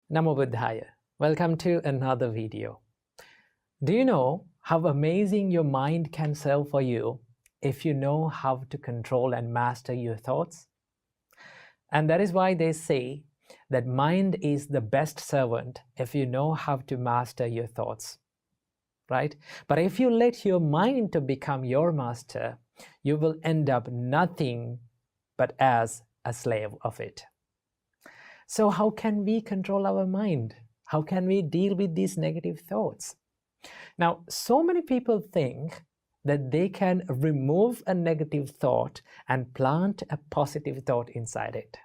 Namo Buddhaya. Welcome to another video. Do you know how amazing your mind can serve for you if you know how to control and master your thoughts? And that is why they say that mind is the best servant if you know how to master your thoughts, right? But if you let your mind to become your master, you will end up nothing but as a slave of it. So how can we control our mind? How can we deal with these negative thoughts? Now, so many people think that they can remove a negative thought and plant a positive thought inside it.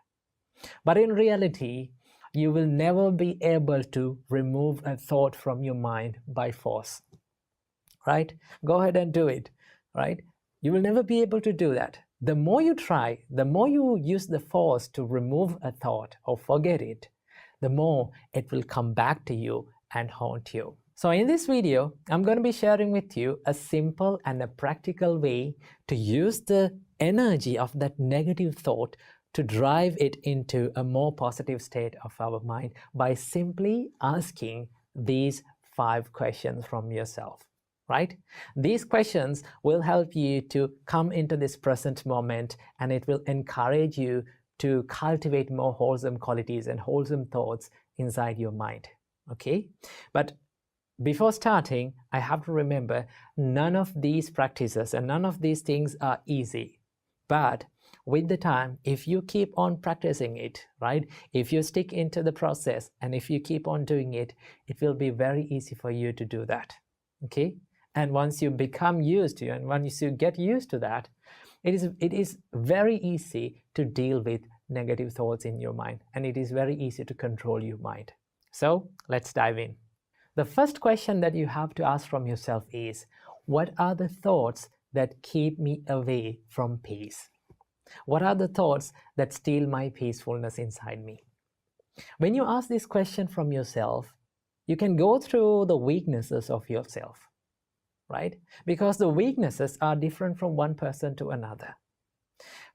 But in reality, you will never be able to remove a thought from your mind by force, right? Go ahead and do it, right? You will never be able to do that. The more you try, the more you use the force to remove a thought or forget it, the more it will come back to you and haunt you. So in this video, I'm going to be sharing with you a simple and a practical way to use the energy of that negative thought to drive it into a more positive state of our mind by simply asking these 5 questions from yourself. Right? These questions will help you to come into this present moment, and it will encourage you to cultivate more wholesome qualities and wholesome thoughts inside your mind. Okay? But before starting, I have to remember none of these practices and none of these things are easy. But with the time, if you keep on practicing it, right? If you stick into the process and if you keep on doing it, it will be very easy for you to do that. Okay? And once you become used to it, and once you get used to that, it is very easy to deal with negative thoughts in your mind, and it is very easy to control your mind. So let's dive in. The first question that you have to ask from yourself is, what are the thoughts that keep me away from peace? What are the thoughts that steal my peacefulness inside me? When you ask this question from yourself, you can go through the weaknesses of yourself. Right? Because the weaknesses are different from one person to another.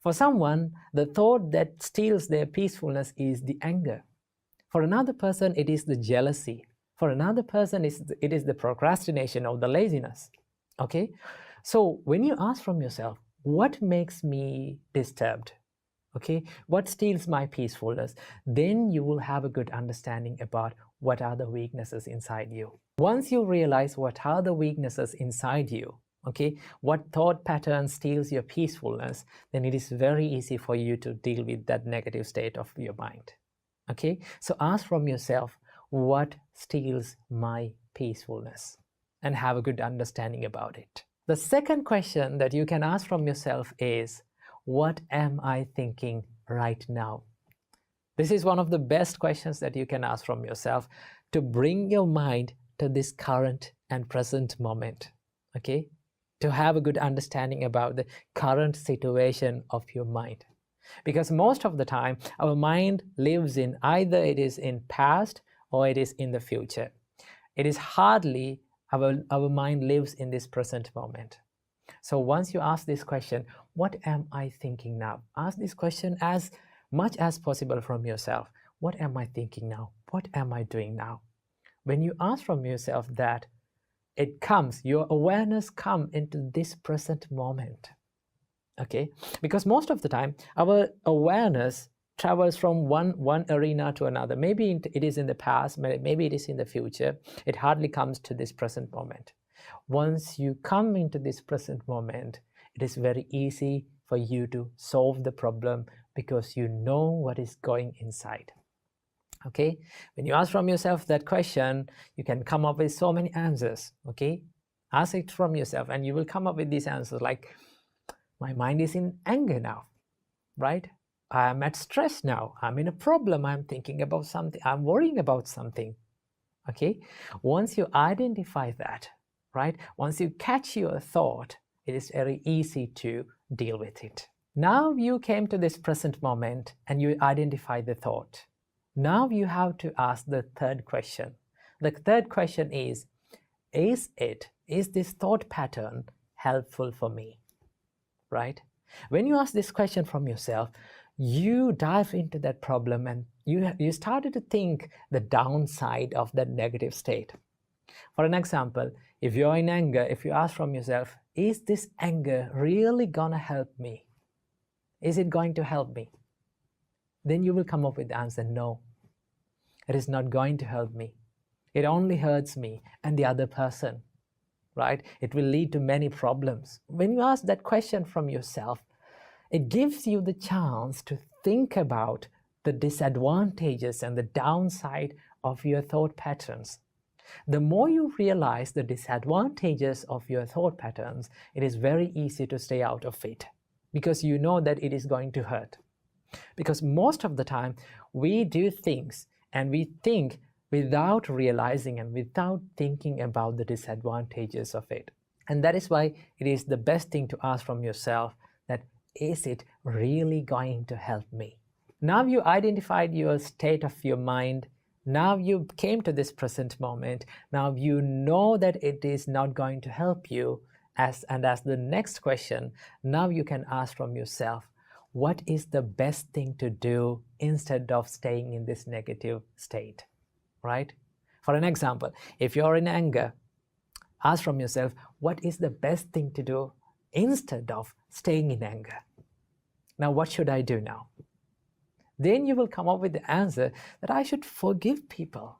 For someone, the thought that steals their peacefulness is the anger. For another person, it is the jealousy. For another person, it is the procrastination or the laziness. Okay? So when you ask from yourself, what makes me disturbed? Okay? What steals my peacefulness? Then you will have a good understanding about what are the weaknesses inside you. Once you realize what are the weaknesses inside you, okay, what thought pattern steals your peacefulness, then it is very easy for you to deal with that negative state of your mind. Okay, so ask from yourself, what steals my peacefulness? And have a good understanding about it. The second question that you can ask from yourself is, what am I thinking right now? This is one of the best questions that you can ask from yourself to bring your mind to this current and present moment, okay? To have a good understanding about the current situation of your mind. Because most of the time, our mind lives in either it is in past or it is in the future. It is hardly our mind lives in this present moment. So once you ask this question, what am I thinking now? Ask this question as much as possible from yourself. What am I thinking now? What am I doing now? When you ask from yourself that, it comes, your awareness comes into this present moment. Okay? Because most of the time, our awareness travels from one arena to another. Maybe it is in the past, maybe it is in the future. It hardly comes to this present moment. Once you come into this present moment, it is very easy for you to solve the problem because you know what is going inside. Okay, when you ask from yourself that question, you can come up with so many answers. Okay, ask it from yourself and you will come up with these answers like, my mind is in anger now, right? I'm at stress now, I'm in a problem, I'm thinking about something, I'm worrying about something. Okay, once you identify that, right, once you catch your thought, it is very easy to deal with it. Now you came to this present moment and you identify the thought. Now you have to ask the third question. The third question is this thought pattern helpful for me? Right? When you ask this question from yourself, you dive into that problem and you started to think the downside of that negative state. For an example, if you're in anger, if you ask from yourself, is this anger really gonna help me? Is it going to help me? Then you will come up with the answer, no, it is not going to help me. It only hurts me and the other person, right? It will lead to many problems. When you ask that question from yourself, it gives you the chance to think about the disadvantages and the downside of your thought patterns. The more you realize the disadvantages of your thought patterns, it is very easy to stay out of it because you know that it is going to hurt. Because most of the time we do things and we think without realizing and without thinking about the disadvantages of it. And that is why it is the best thing to ask from yourself that, is it really going to help me? Now you identified your state of your mind. Now you came to this present moment. Now you know that it is not going to help you. As the next question, now you can ask from yourself, what is the best thing to do instead of staying in this negative state, right? For an example, if you're in anger, ask from yourself, what is the best thing to do instead of staying in anger? Now, what should I do now? Then you will come up with the answer that I should forgive people.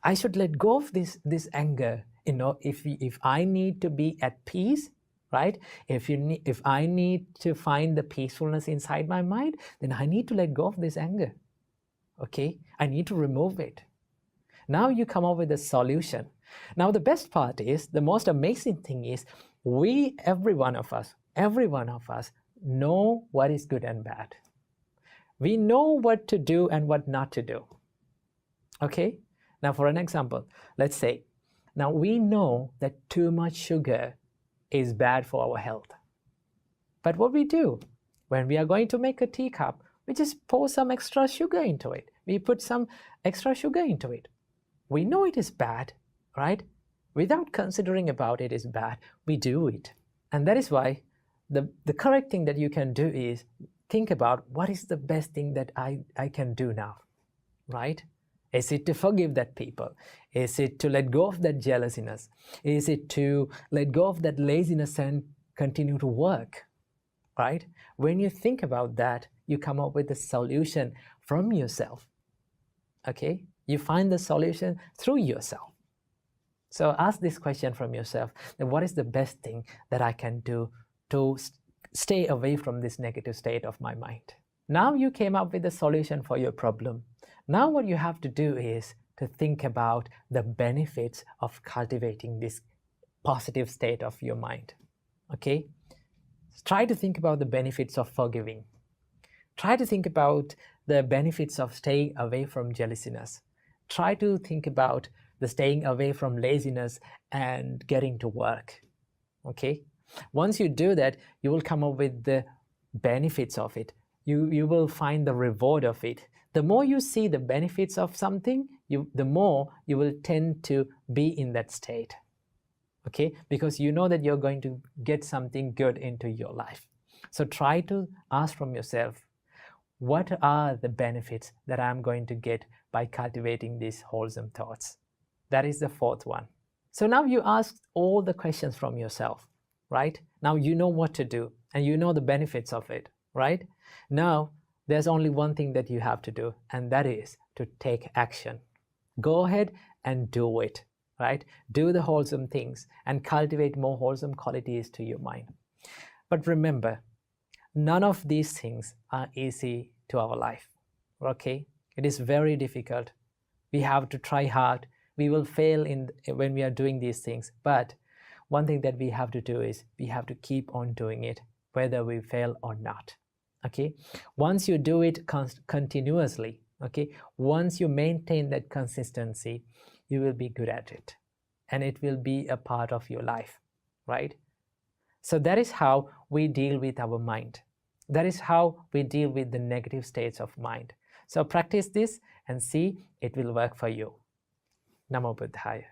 I should let go of this anger. You know, if I need to be at peace, right? If I need to find the peacefulness inside my mind, then I need to let go of this anger. Okay? I need to remove it. Now you come up with a solution. Now the best part is, the most amazing thing is, every one of us know what is good and bad. We know what to do and what not to do. Okay? Now for an example, let's say, now we know that too much sugar is bad for our health. But what we do, when we are going to make a teacup, we just pour some extra sugar into it. We put some extra sugar into it. We know it is bad, right? Without considering about it is bad, we do it. And that is why the correct thing that you can do is think about, what is the best thing that I can do now, right? Is it to forgive that people? Is it to let go of that jealousness? Is it to let go of that laziness and continue to work, right? When you think about that, you come up with a solution from yourself, okay? You find the solution through yourself. So ask this question from yourself, then what is the best thing that I can do to stay away from this negative state of my mind? Now you came up with a solution for your problem. Now what you have to do is to think about the benefits of cultivating this positive state of your mind. Okay? Try to think about the benefits of forgiving. Try to think about the benefits of staying away from jealousness. Try to think about the staying away from laziness and getting to work. Okay? Once you do that, you will come up with the benefits of it. You will find the reward of it. The more you see the benefits of something, the more you will tend to be in that state. Okay? Because you know that you're going to get something good into your life. So try to ask from yourself, what are the benefits that I'm going to get by cultivating these wholesome thoughts? That is the fourth one. So now you ask all the questions from yourself, right? Now you know what to do and you know the benefits of it, right? Now there's only one thing that you have to do, and that is to take action. Go ahead and do it, right? Do the wholesome things and cultivate more wholesome qualities to your mind. But remember, none of these things are easy to our life, okay? It is very difficult. We have to try hard. We will fail when we are doing these things. But one thing that we have to do is we have to keep on doing it, whether we fail or not. Okay, once you do it continuously, okay, once you maintain that consistency, you will be good at it and it will be a part of your life, right? So that is how we deal with our mind. That is how we deal with the negative states of mind. So practice this and see it will work for you. Namo Buddhaya.